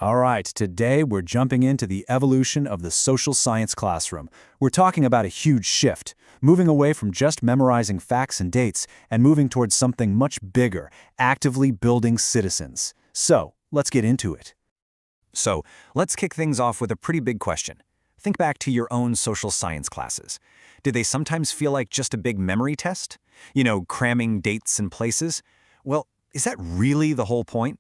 All right, today we're jumping into the evolution of the social science classroom. We're talking about a huge shift, moving away from just memorizing facts and dates and moving towards something much bigger, actively building citizens. So, let's get into it. So, let's kick things off with a pretty big question. Think back to your own social science classes. Did they sometimes feel like just a big memory test? Cramming dates and places? Well, is that really the whole point?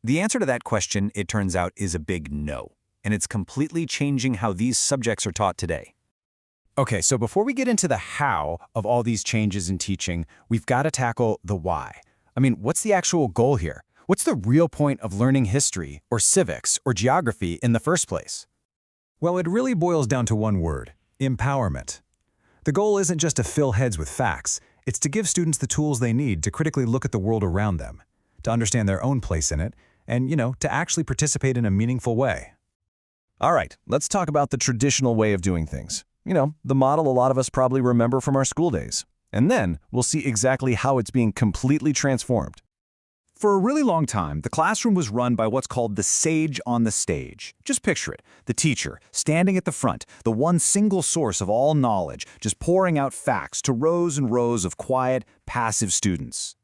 The answer to that question, it turns out, is a big no. And it's completely changing how these subjects are taught today. Okay, so before we get into the how of all these changes in teaching, we've got to tackle the why. What's the actual goal here? What's the real point of learning history or civics or geography in the first place? Well, it really boils down to one word: empowerment. The goal isn't just to fill heads with facts, it's to give students the tools they need to critically look at the world around them, to understand their own place in it, and, to actually participate in a meaningful way. All right, let's talk about the traditional way of doing things. The model a lot of us probably remember from our school days. And then we'll see exactly how it's being completely transformed. For a really long time, the classroom was run by what's called the sage on the stage. Just picture it, the teacher, standing at the front, the one single source of all knowledge, just pouring out facts to rows and rows of quiet, passive students.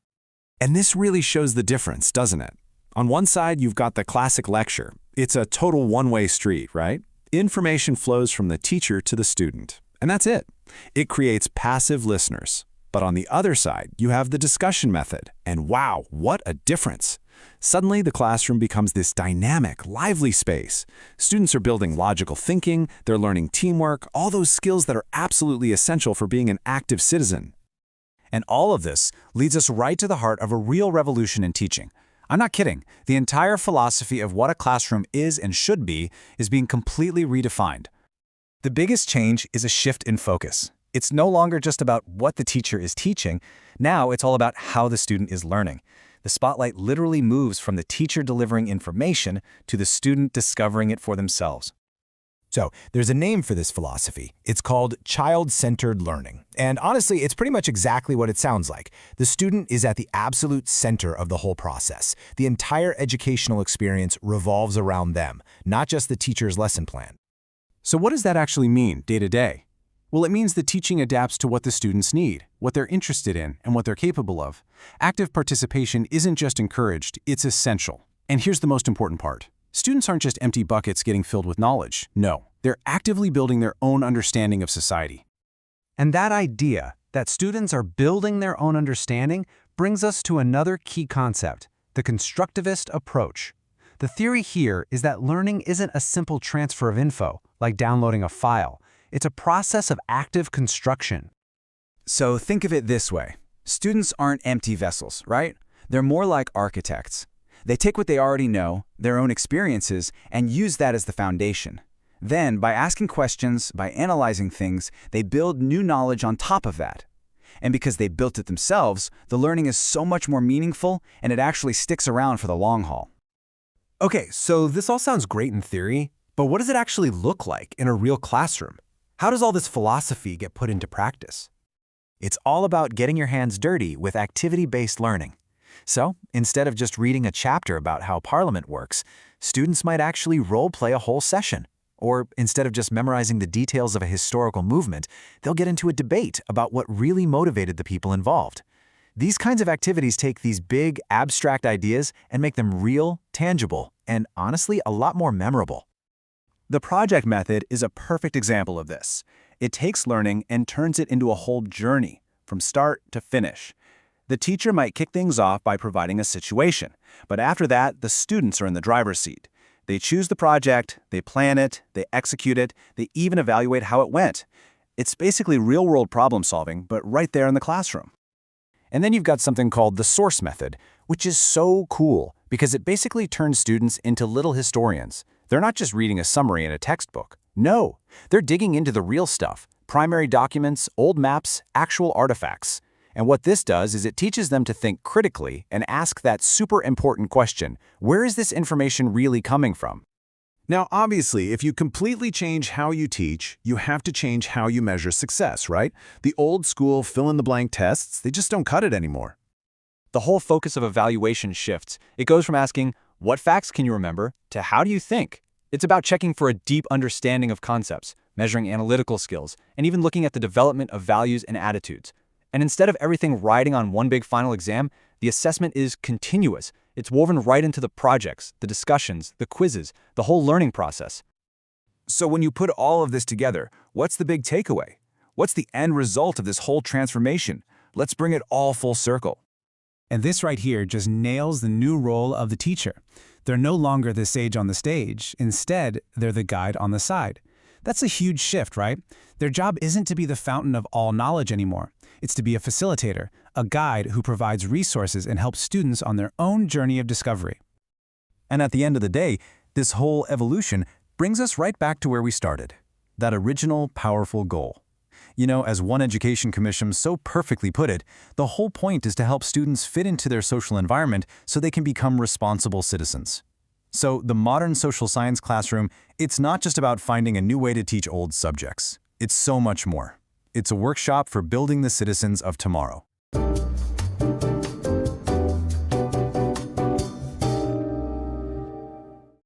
And this really shows the difference, doesn't it? On one side, you've got the classic lecture. It's a total one-way street, right? Information flows from the teacher to the student, and that's it. It creates passive listeners. But on the other side, you have the discussion method, and wow, what a difference! Suddenly, the classroom becomes this dynamic, lively space. Students are building logical thinking, they're learning teamwork, all those skills that are absolutely essential for being an active citizen. And all of this leads us right to the heart of a real revolution in teaching. I'm not kidding. The entire philosophy of what a classroom is and should be is being completely redefined. The biggest change is a shift in focus. It's no longer just about what the teacher is teaching. Now it's all about how the student is learning. The spotlight literally moves from the teacher delivering information to the student discovering it for themselves. So, there's a name for this philosophy. It's called child-centered learning. And honestly, it's pretty much exactly what it sounds like. The student is at the absolute center of the whole process. The entire educational experience revolves around them, not just the teacher's lesson plan. So what does that actually mean, day to day? Well, it means the teaching adapts to what the students need, what they're interested in, and what they're capable of. Active participation isn't just encouraged, it's essential. And here's the most important part. Students aren't just empty buckets getting filled with knowledge. No, they're actively building their own understanding of society. And that idea, that students are building their own understanding, brings us to another key concept, the constructivist approach. The theory here is that learning isn't a simple transfer of info, like downloading a file. It's a process of active construction. So think of it this way. Students aren't empty vessels, right? They're more like architects. They take what they already know, their own experiences, and use that as the foundation. Then, by asking questions, by analyzing things, they build new knowledge on top of that. And because they built it themselves, the learning is so much more meaningful, and it actually sticks around for the long haul. Okay, so this all sounds great in theory, but what does it actually look like in a real classroom? How does all this philosophy get put into practice? It's all about getting your hands dirty with activity-based learning. So, instead of just reading a chapter about how Parliament works, students might actually role-play a whole session. Or instead of just memorizing the details of a historical movement, they'll get into a debate about what really motivated the people involved. These kinds of activities take these big, abstract ideas and make them real, tangible, and honestly, a lot more memorable. The project method is a perfect example of this. It takes learning and turns it into a whole journey, from start to finish. The teacher might kick things off by providing a situation, but after that, the students are in the driver's seat. They choose the project, they plan it, they execute it, they even evaluate how it went. It's basically real-world problem solving, but right there in the classroom. And then you've got something called the source method, which is so cool because it basically turns students into little historians. They're not just reading a summary in a textbook. No, they're digging into the real stuff, primary documents, old maps, actual artifacts. And what this does is it teaches them to think critically and ask that super important question, where is this information really coming from? Now, obviously, if you completely change how you teach, you have to change how you measure success, right? The old school fill-in-the-blank tests, they just don't cut it anymore. The whole focus of evaluation shifts. It goes from asking, what facts can you remember to how do you think. It's about checking for a deep understanding of concepts, measuring analytical skills, and even looking at the development of values and attitudes. And instead of everything riding on one big final exam, the assessment is continuous. It's woven right into the projects, the discussions, the quizzes, the whole learning process. So when you put all of this together, what's the big takeaway? What's the end result of this whole transformation? Let's bring it all full circle. And this right here just nails the new role of the teacher. They're no longer the sage on the stage. Instead, they're the guide on the side. That's a huge shift, right? Their job isn't to be the fountain of all knowledge anymore. It's to be a facilitator, a guide who provides resources and helps students on their own journey of discovery. And at the end of the day, this whole evolution brings us right back to where we started, that original powerful goal. You know, as One Education Commission so perfectly put it, the whole point is to help students fit into their social environment so they can become responsible citizens. So the modern social science classroom, it's not just about finding a new way to teach old subjects. It's so much more. It's a workshop for building the citizens of tomorrow.